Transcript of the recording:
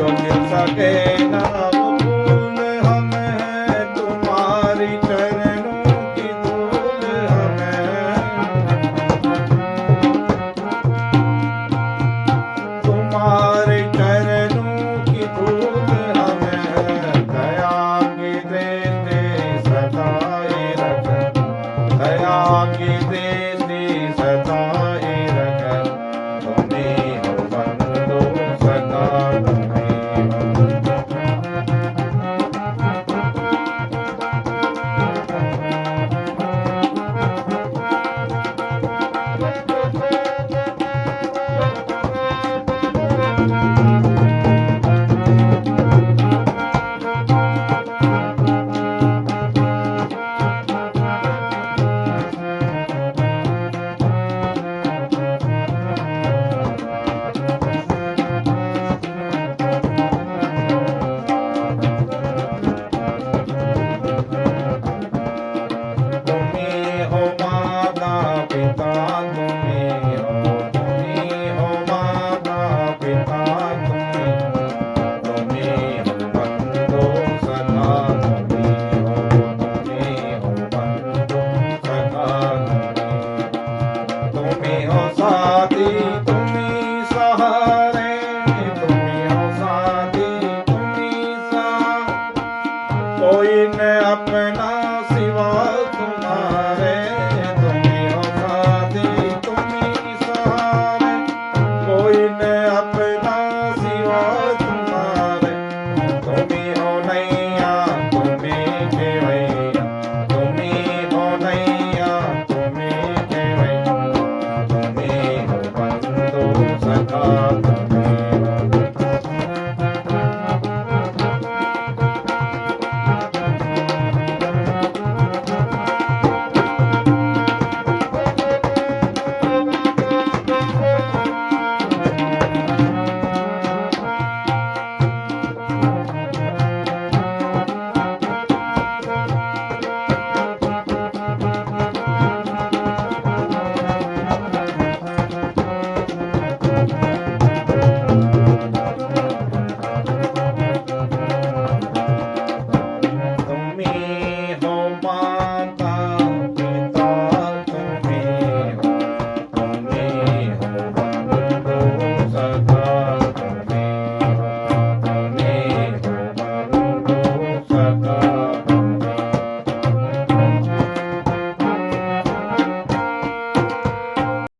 जो मिल सके ना वो फूल हम हैं, तुम्हारी चरणों की धूल हम हैं, तुम्हारे चरणों की धूल हम हैं। दया की दृष्टि सताए रख, दया की दृष्टि सताए रख, तुम्हीं हो बंधु सदा तुम्हीं हो। तुम्हीं हो माता पिता, तुम्हीं हो माता पिता, तुम्हीं हो बंधु सदा तुम्हीं हो बंधु सदा तुम्हीं हो साथी, तुम्हीं सहारे, तुम्हीं हो साथी, तुम्हीं सहारे, कोई न अपना सिवा तुम्हारे, तुम्हीं हो साथी, तुम्हीं सहारे, कोई न अपना सिवा तुम्हारे, तुम्हीं हो नैया तुम्हीं खेवैया, तुम्हीं हो नैया तुम्हीं खेवैया, तुम्हीं हो बंधु सखा तुम्हीं हो। तुम्हीं हो माँ